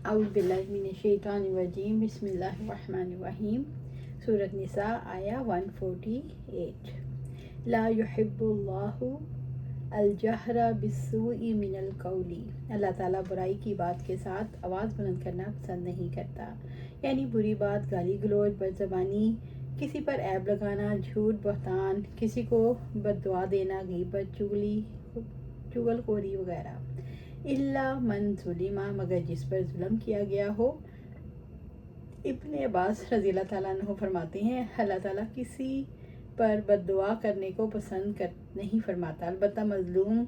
अऊज़ु बिल्लाहि मिनश्शैतानिर्रजीम बिस्मिल्लाहिर्रहमानिर्रहीम। सूरत निसा आया 148। ला युहिब्बुल्लाहु अल-जहरा बिस्सूइ मिनल कौली। अल्लाह ताला बुराई की बात के साथ आवाज़ बुलंद करना पसंद नहीं करता, यानी बुरी बात, गाली गलौज, बदज़बानी, किसी पर ऐब लगाना, झूठ, बहतान, किसी को बद्दुआ देना, गीबत, चुगलखोरी वगैरह। इल्ला मन ज़ुलिमा, मगर जिस पर जुल्म किया गया हो। इब्न अब्बास रज़ी अल्लाह ताला अन्हु फरमाते हैं, अल्लाह ताला किसी पर बद्दुआ करने को पसंद नहीं फरमाता। अलबत्ता मज़लूम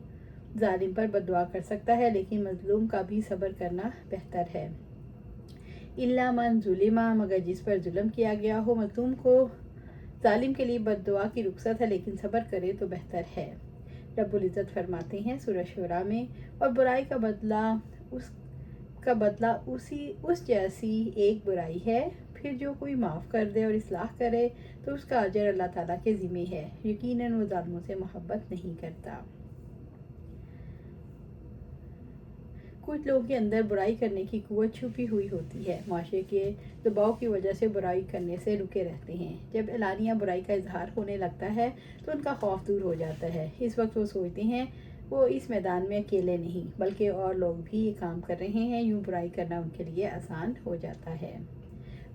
जालिम पर बद्दुआ कर सकता है, लेकिन मज़लूम का भी सब्र करना बेहतर है। इल्ला मन ज़ुलिमा, मगर जिस पर जुल्म किया गया हो। मज़लूम को जालिम के लिए बद्दुआ की रुख्सत है, लेकिन सब्र करे तो बेहतर है। रब्बुल इज़्ज़त फरमाते हैं सूरह शुरा में, और बुराई का बदला उस जैसी एक बुराई है। फिर जो कोई माफ़ कर दे और इस्लाह करे तो उसका अजर अल्लाह ताला के ज़िम्मे है। यकीनन वो ज़ालिमों से मोहब्बत नहीं करता। कुछ लोगों के अंदर बुराई करने की कुव्वत छुपी हुई होती है, माशरे के दबाव की वजह से बुराई करने से रुके रहते हैं। जब एलानिया बुराई का इजहार होने लगता है तो उनका खौफ दूर हो जाता है। इस वक्त वो सोचते हैं वो इस मैदान में अकेले नहीं, बल्कि और लोग भी ये काम कर रहे हैं। यूँ बुराई करना उनके लिए आसान हो जाता है।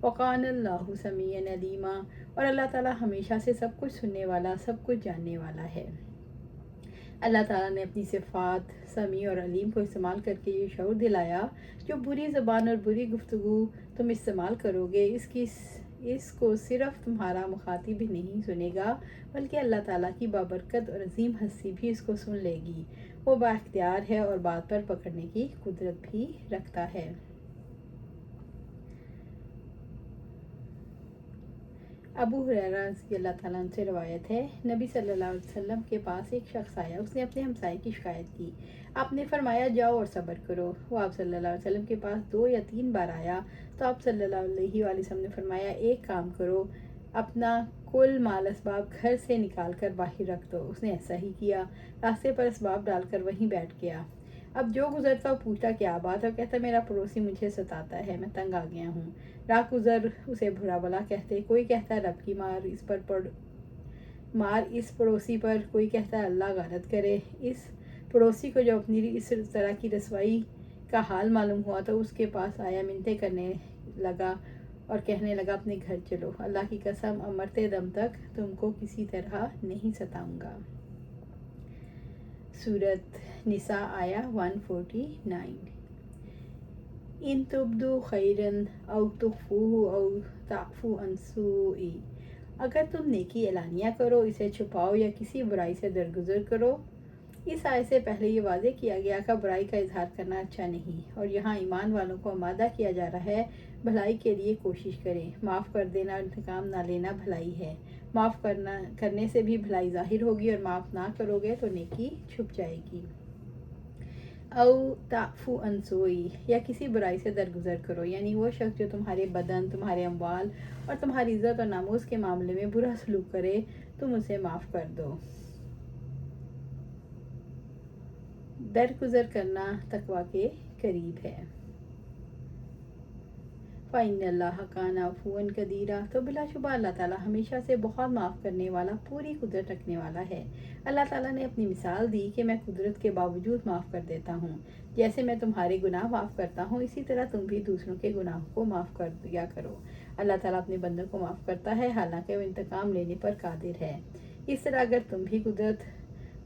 वक़ानल्लाहु समीअन अलीमा, और अल्लाह ताला हमेशा से सब कुछ सुनने वाला, सब कुछ जानने वाला है। अल्लाह ताला ने अपनी सिफ़ात समी और अलीम को इस्तेमाल करके ये शऊर दिलाया, जो बुरी ज़बान और बुरी गुफ्तगू तुम इस्तेमाल करोगे, इसको सिर्फ तुम्हारा मुखातिब ही नहीं सुनेगा, बल्कि अल्लाह ताला की बाबरकत और अजीम हस्ती भी इसको सुन लेगी। वो बाख्तियार है और बात पर पकड़ने की कुदरत भी रखता है। अबू हुरैरा रज़ियल्लाहु ताला अन्हु से रवायत है, नबी सल्लल्लाहु अलैहि वसल्लम के पास एक शख्स आया। उसने अपने हमसाये की शिकायत की। आपने फरमाया, जाओ और सब्र करो। वो आप सल्लल्लाहु अलैहि वसल्लम के पास 2 या 3 बार आया तो आप सल्लल्लाहु अलैहि वसल्लम ने फरमाया, एक काम करो, अपना कुल माल असबाब घर से निकाल कर बाहर रख दो। उसने ऐसा ही किया। रास्ते पर असबाब डालकर वहीं बैठ गया। अब जो गुजरता वो पूछता, क्या बात है? कहता, मेरा पड़ोसी मुझे सताता है, मैं तंग आ गया हूँ। राह गुजर उसे बुरा भला कहते। कोई कहता रब की मार इस पड़ोसी पर, कोई कहता अल्लाह गारत करे। इस पड़ोसी को जो अपनी इस तरह की रसवाई का हाल मालूम हुआ तो उसके पास आया, मिन्नतें करने लगा और कहने लगा, अपने घर चलो, अल्लाह की कसम अब मरते दम तक तुमको किसी तरह नहीं सताऊंगा। सूरत निसा आया 149। इन तुब्दु खैरन औ तुख्फूहु औ ताफू अन सूई, अगर तुम नेकी एलानिया करो, इसे छुपाओ या किसी बुराई से दरगुजर करो। इस आयत से पहले ये वाज़े किया गया कि बुराई का इजहार करना अच्छा नहीं, और यहाँ ईमान वालों को आमादा किया जा रहा है भलाई के लिए कोशिश करें। माफ़ कर देना और इंतकाम ना लेना भलाई है। माफ़ करने से भी भलाई ज़ाहिर होगी, और माफ़ ना करोगे तो नेकी छुप जाएगी। औ ताफू अनसोई, या किसी बुराई से दरगुजर करो, यानी वो शख्स जो तुम्हारे बदन, तुम्हारे अम्वाल और तुम्हारी इज़्ज़त और नामूस के मामले में बुरा सलूक करे, तुम उसे माफ़ कर दो। दरगुजर करना तकवा के करीब है। फ़इन्नल्लाह काना अफ़ूवन कदीरा, तो बिलाशुबा अल्लाह ताला हमेशा से बहुत माफ़ करने वाला, पूरी कुदरत रखने वाला है। अल्लाह ताला ने अपनी मिसाल दी कि मैं कुदरत के बावजूद माफ़ कर देता हूँ। जैसे मैं तुम्हारे गुनाह माफ़ करता हूँ, इसी तरह तुम भी दूसरों के गुनाहों को माफ़ कर दिया करो। अल्लाह ताला अपने बंदों को माफ़ करता है, हालांकि वो इंतकाम लेने पर कादिर है। इस तरह अगर तुम भी कुदरत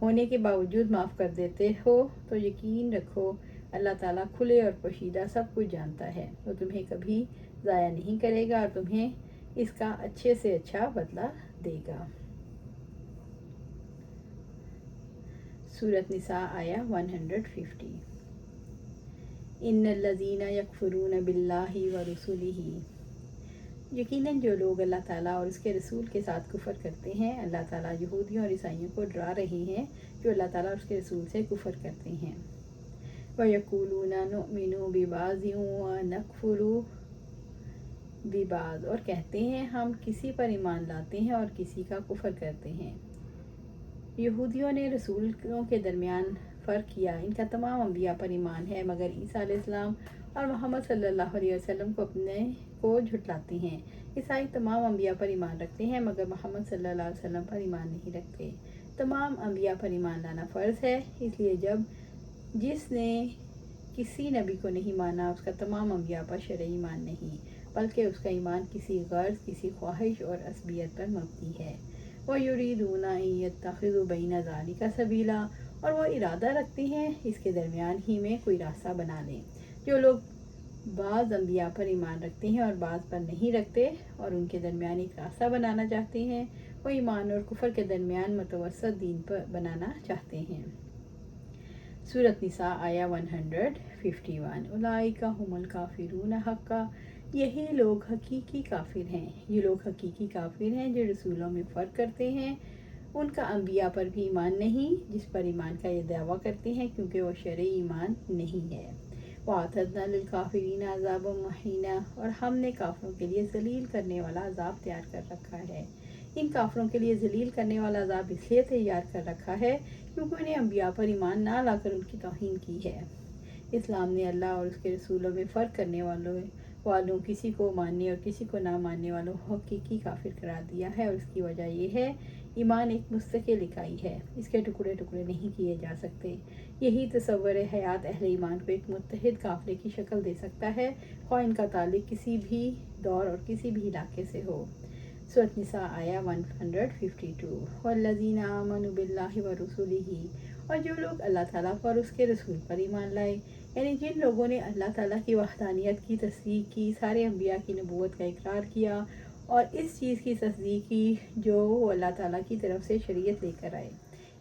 होने के बावजूद माफ़ कर देते हो तो यकीन रखो अल्लाह ताला खुले और पोशीदा सब कुछ जानता है। वो तुम्हें कभी ज़ाया नहीं करेगा और तुम्हें इसका अच्छे से अच्छा बदला देगा। सूरत निसा आया 150। इन्नल्लज़ीना यकफुरून बिल्लाहि व रुसुलिही, यकीनन जो लोग अल्लाह ताला और उसके रसूल के साथ कुफ़र करते हैं। अल्लाह ताला यहूदियों और ईसाइयों को डरा रहे हैं जो अल्लाह ताला और उसके रसूल से कुफ़र करते हैं। वयक़ूलूना नुअमिनु बिबाज़िन व नकफ़ुरु बिबाज़, और कहते हैं हम किसी पर ईमान लाते हैं और किसी का कुफ़र करते हैं। यहूदियों ने रसूलों के दरमियान फ़र्क किया। इनका तमाम अम्बिया पर ईमान है, मगर ईसा अलैहिस्सलाम اور محمد صلی اللہ علیہ وسلم کو جھٹلاتے ہیں۔ عیسائی تمام انبیاء پر ایمان رکھتے ہیں مگر محمد صلی اللہ علیہ وسلم پر ایمان نہیں رکھتے۔ تمام انبیاء پر ایمان لانا فرض ہے، اس لیے جس نے کسی نبی کو نہیں مانا اس کا تمام انبیاء پر شرعی ایمان نہیں، بلکہ اس کا ایمان کسی غرض، کسی خواہش اور عصبیت پر مبنی ہے۔ وَيُرِيدُونَ أَن يَتَّخِذُوا بَيْنَ ذَلِكَ سَبِيلًا، اور وہ ارادہ رکھتے ہیں اس کے درمیان ہی میں کوئی راستہ بنا لیں۔ جو لوگ بعض انبیاء پر ایمان رکھتے ہیں اور بعض پر نہیں رکھتے اور ان کے درمیان ایک راستہ بنانا چاہتے ہیں، وہ ایمان اور کفر کے درمیان متوسط دین پر بنانا چاہتے ہیں۔ سورۃ نساء آیہ 151۔ اولئک ھم الکافرون حقا، یہی لوگ حقیقی کافر ہیں۔ یہ لوگ حقیقی کافر ہیں جو رسولوں میں فرق کرتے ہیں۔ ان کا انبیاء پر بھی ایمان نہیں جس پر ایمان کا یہ دعویٰ کرتے ہیں، کیونکہ وہ شرعی ایمان نہیں ہے۔ وَأَعْتَدْنَا لِلْكَافِرِينَ عَذَابًا مُّهِينًا، اور ہم نے کافروں کے لیے ذلیل کرنے والا عذاب تیار کر رکھا ہے۔ ان کافروں کے لیے ذلیل کرنے والا عذاب اس لیے تیار کر رکھا ہے کیونکہ انہیں انبیاء پر ایمان نہ لا کر ان کی توہین کی ہے۔ اسلام نے اللہ اور اس کے رسولوں میں فرق کرنے والوں کسی کو ماننے اور کسی کو نہ ماننے والوں کو حقیقی کافر قرار دیا ہے، اور اس کی وجہ یہ ہے ایمان ایک مستقل اکائی ہے، اس کے ٹکڑے ٹکڑے نہیں کیے جا سکتے۔ یہی تصور حیات اہل ایمان کو ایک متحد قافلے کی شکل دے سکتا ہے، خواہ ان کا تعلق کسی بھی دور اور کسی بھی علاقے سے ہو۔ سورۃ نساء آیہ 152۔ وَالَّذِينَ آمَنُوا بِاللَّهِ وَرُسُلِهِ، اور جو لوگ اللہ تعالیٰ پر اس کے رسول پر ایمان لائے، یعنی جن لوگوں نے اللہ تعالیٰ کی وحدانیت کی تصدیق کی، سارے انبیاء کی نبوت کا اقرار کیا اور اس چیز کی تصدیق کی جو وہ اللہ تعالیٰ کی طرف سے شریعت لے کر آئے۔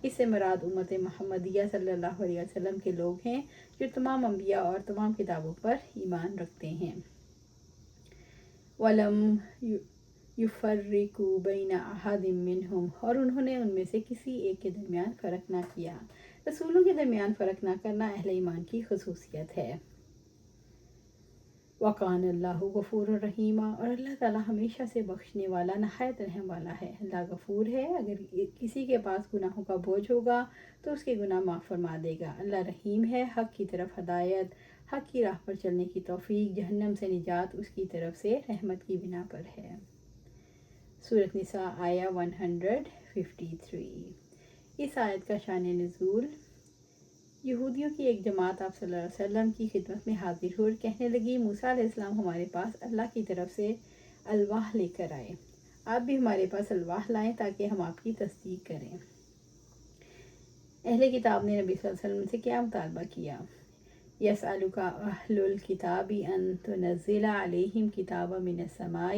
اس سے مراد امت محمدیہ صلی اللہ علیہ وسلم کے لوگ ہیں جو تمام انبیاء اور تمام کتابوں پر ایمان رکھتے ہیں۔ وَلَمْ يُفَرِّقُوا بَيْنَ أَحَدٍ مِّنْهُمْ، اور انہوں نے ان میں سے کسی ایک کے درمیان فرق نہ کیا۔ رسولوں کے درمیان فرق نہ کرنا اہل ایمان کی خصوصیت ہے۔ وَقَانَ اللَّهُ غَفُورًا رَحِيمًا، اور اللہ تعالیٰ ہمیشہ سے بخشنے والا نہایت رحم والا ہے۔ اللہ غفور ہے، اگر کسی کے پاس گناہوں کا بوجھ ہوگا تو اس کے گناہ معاف فرما دے گا۔ اللہ رحیم ہے، حق کی طرف ہدایت، حق کی راہ پر چلنے کی توفیق، جہنم سے نجات اس کی طرف سے رحمت کی بنا پر ہے۔ سورۃ نساء آیہ 153۔ اس آیت کا شان نزول، یہودیوں کی ایک جماعت آپ صلی اللہ علیہ وسلم کی خدمت میں حاضر ہوئی اور کہنے لگی، موسیٰ علیہ السلام ہمارے پاس اللہ کی طرف سے الواح لے کر آئے، آپ بھی ہمارے پاس الواح لائیں تاکہ ہم آپ کی تصدیق کریں۔ اہل کتاب نے نبی صلی اللہ علیہ وسلم سے کیا مطالبہ کیا؟ یسألک اہل الکتاب ان تنزل علیہم کتابا من السماء،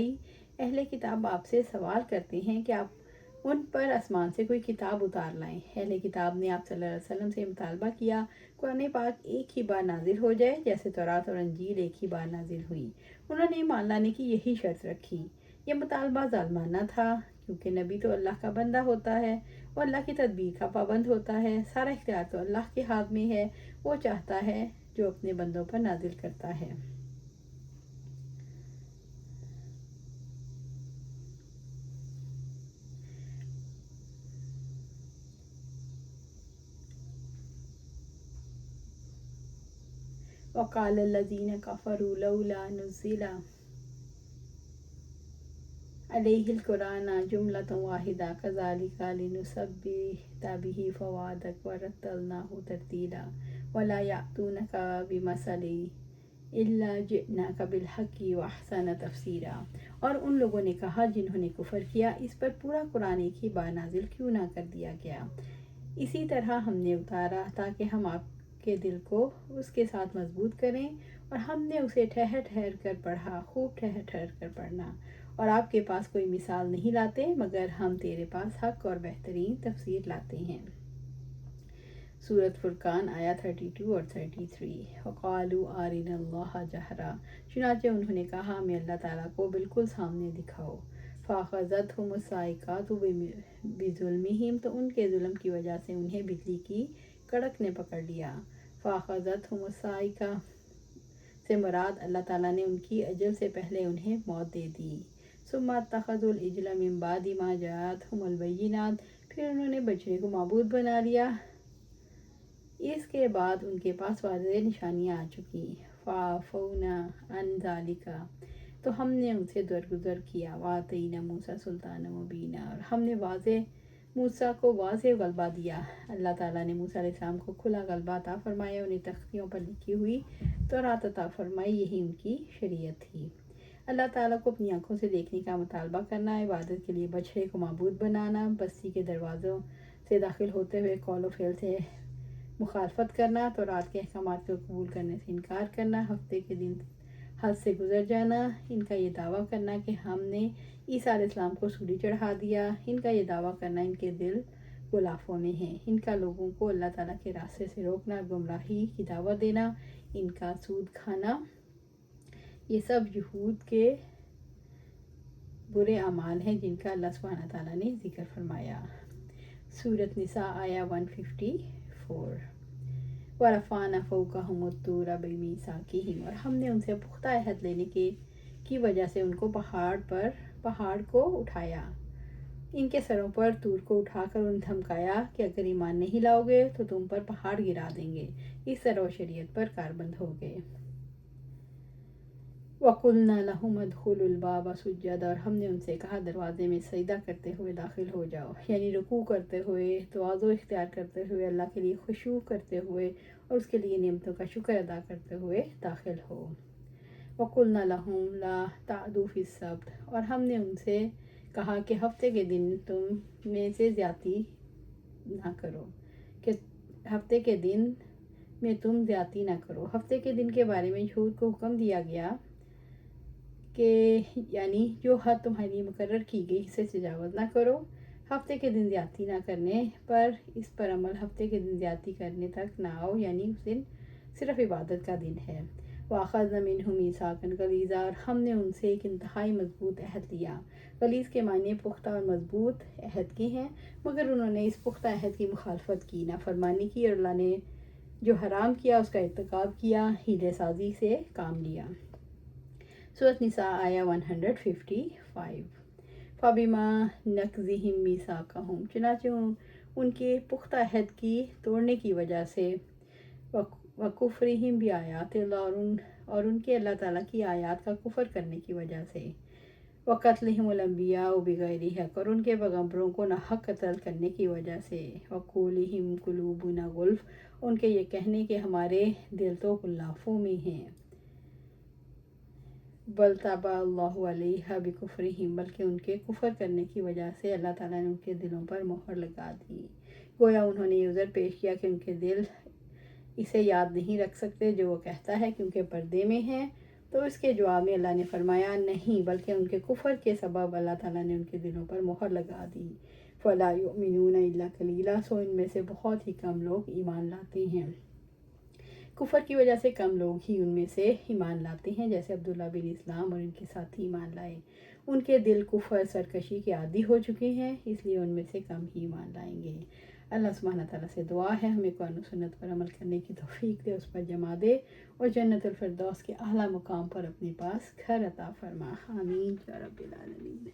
اہل کتاب آپ سے سوال کرتے ہیں کہ آپ ان پر آسمان سے کوئی کتاب اتار لائیں۔ اہل کتاب نے آپ صلی اللہ علیہ وسلم سے مطالبہ کیا قرآن پاک ایک ہی بار نازل ہو جائے جیسے تورات اور انجیل ایک ہی بار نازل ہوئی۔ انہوں نے ایمان لانے کی یہی شرط رکھی۔ یہ مطالبہ ظالمانہ تھا کیونکہ نبی تو اللہ کا بندہ ہوتا ہے، وہ اللہ کی تدبیر کا پابند ہوتا ہے، سارا اختیار تو اللہ کے ہاتھ میں ہے، وہ چاہتا ہے جو اپنے بندوں پر نازل کرتا ہے۔ وَقَالَ الَّذِينَ كَفَرُوا لَوْلَا نُزِّلَ عَلَيْهِ الْقُرْآنُ جُمْلَةً وَاحِدَةً كَذَلِكَ لِنُثَبِّتَ بِهِ فُؤَادَكَ وَرَتَّلْنَاهُ تَرْتِيلًا وَلَا يَأْتُونَكَ بِمَثَلٍ إِلَّا جِئْنَاكَ بِالْحَقِّ وَأَحْسَنَ تَفْسِيرًا، اور ان لوگوں نے کہا جنہوں نے کفر کیا، اس پر پورا قرآن ایک ہی بار نازل کیوں نہ کر دیا گیا۔ اسی طرح ہم نے اتارا تاکہ ہم آپ کے دل کو اس کے ساتھ مضبوط کریں، اور ہم نے اسے ٹھہر ٹھہر کر پڑھا، خوب ٹھہر ٹھہر کر پڑھنا، اور آپ کے پاس کوئی مثال نہیں لاتے مگر ہم تیرے پاس حق اور بہترین تفسیر لاتے ہیں۔ سورۃ فرقان آیہ 32 اور 33۔ وَقَالُوا أَرِنَا اللَّهَ جَهْرَةً، چنانچہ انہوں نے کہا ہمیں اللہ تعالیٰ کو بالکل سامنے دکھاؤ۔ فَأَخَذَتْهُمُ الصَّاعِقَةُ بِظُلْمِهِمْ، تو ان کے ظلم کی وجہ سے انہیں بجلی کی کڑک نے پکڑ لیا۔ فَأَخَذَتْهُمُ الصَّاعِقَةُ سے مراد اللہ تعالیٰ نے ان کی اجل سے پہلے انہیں موت دے دی۔ ثُمَّ اتَّخَذُوا الْعِجْلَ مِن بَعْدِ مَا جَاءَتْهُمُ الْبَيِّنَاتُ، پھر انہوں نے بچڑے کو معبود بنا لیا اس کے بعد ان کے پاس واضح نشانیاں آ چکیں۔ फ़अफ़ौना अन ज़ालिका, तो हमने उनसे दरगुजर किया। वातईना मूसा सुल्तान मुबीना, और हमने मूसा को वाज़े गलबा दिया। अल्लाह ताला ने मूसा अलैहिस्सलाम को खुला गलबा अता फरमाया, उन्हें तख्तियों पर लिखी हुई तौरात अता फरमाई, यही उनकी शरीयत थी। अल्लाह ताला को अपनी आंखों से देखने का मुतालबा करना, इबादत के लिए बछड़े को माबूद बनाना, बस्ती के दरवाज़ों से दाखिल होते हुए कौल व फ़िल से मुखालफत करना, तौरात के अहकामात को कबूल करने से इनकार करना, हफ्ते के दिन हद से गुजर जाना, इनका ये दावा करना कि हमने ईसा अलैहिस्सलाम को सूली चढ़ा दिया, इनका ये दावा करना इनके दिल गुलाफों में है, इनका लोगों को अल्लाह ताला के रास्ते से रोकना, गुमराही की दावत देना, इनका सूद खाना, ये सब यहूद के बुरे अमाल हैं जिनका अल्लाह सुब्हानहू व तआला ने जिक्र फरमाया। सूरत निसा आया 154। वरफ़ाना फ़ौक़हुमुत्तूर बिमीसाक़िहिम, और हमने उनसे पुख्ता अहद लेने की वजह से उनको पहाड़ को उठाया, इनके सरों पर तूर को उठाकर उन्हें धमकाया कि अगर ईमान नहीं लाओगे तो तुम पर पहाड़ गिरा देंगे। इस तरह वो शरीयत पर कारबंद हो गए। वक़ुलना लहुम उदख़ुलुल बाब सुज्जदा, और हमने उनसे कहा दरवाज़े में सजदा करते हुए दाखिल हो जाओ, यानी रुकू करते हुए, तवाज़ु इख्तियार करते हुए, अल्लाह के लिए खुशू करते हुए और उसके लिए नेमतों का शुक्र अदा करते हुए दाखिल हो। वक़ुलना लहुम ला तादू फ़िस्सब्त, और हमने उनसे कहा कि हफ्ते के दिन तुम में से ज़्यादती ना करो, कि हफ्ते के दिन में तुम ज़्यादती ना करो। हफ्ते के दिन के बारे में यहूद को हुक्म दिया गया कि यानी जो हद तुम्हारे लिए मुकर्रर की गई इससे तजावज़ ना करो। हफ्ते के दिन ज़्यादती ना करने पर इस पर अमल हफ्ते के दिन ज़्यादती करने तक ना आओ, यानी उस दिन सिर्फ़ इबादत का दिन है। वाख़ज़ना मिनहुम मीसाक़न गलीज़ा, और हमने उनसे एक इंतहाई मजबूत अहद लिया। गलीज़ के माने पुख्ता और मजबूत अहद के हैं, मगर उन्होंने इस पुख्ता अहद की मुखालफत की, नाफरमानी की, और अल्लाह ने जो हराम किया उसका इर्तिकाब किया, हीले साजी से काम लिया। सूरत निसा आया 155। फ़बिमा नक़ज़िहिम मीसाक़हुम, चुनांचे उनके पुख्ता अहद की तोड़ने की वजह से, वकुफ़्रिहिम भी आयातिल्लाह, और उनके अल्लाह ताला की आयत का कुफ़र करने की वजह से, वक़त्लिहिमुल अंबिया बिग़ैरि हक़, और उनके पैगम्बरों को नाहक कत्ल करने की वजह से, वक़ूलिहिम क़ुलूबुना गुल्फ़, उनके ये कहने कि हमारे दिल तो गुल्लाफ़ों में हैं। बल तबा अल्लाहु अलैहा बिकुफ्रिहिम, बल्कि उनके कुफ़र करने की वजह से अल्लाह ताला ने उनके दिलों पर मोहर लगा दी। गोया उन्होंने ये उज़र पेश किया कि उनके दिल इसे याद नहीं रख सकते जो वो कहता है कि उनके पर्दे में है, तो इसके जवाब में अल्लाह ने फरमाया नहीं, बल्कि उनके कुफ़र के सबब अल्लाह ताला ने उनके दिलों पर मोहर लगा दी। फ़ला युमिनूना इल्ला क़लीला, सो इनमें से बहुत ही कम लोग ईमान लाते हैं। कुफ़र की वजह से कम लोग ही उनमें से ईमान लाते हैं, जैसे अब्दुल्ला बिन इस्लाम और इनके साथी ईमान लाए। उनके दिल कुफ़र सरकशी के आदी हो चुके हैं, इसलिए उनमें से कम ही ईमान लाएंगे। अल्लाह सुब्हानहू ताला से दुआ है हमें कुरान और सुन्नत पर अमल करने की तौफीक दे, उस पर जमा दे और जन्नतुल फिरदौस के आला मुकाम पर अपने पास घर अता फरमा। आमीन या रब्बिल आलमीन।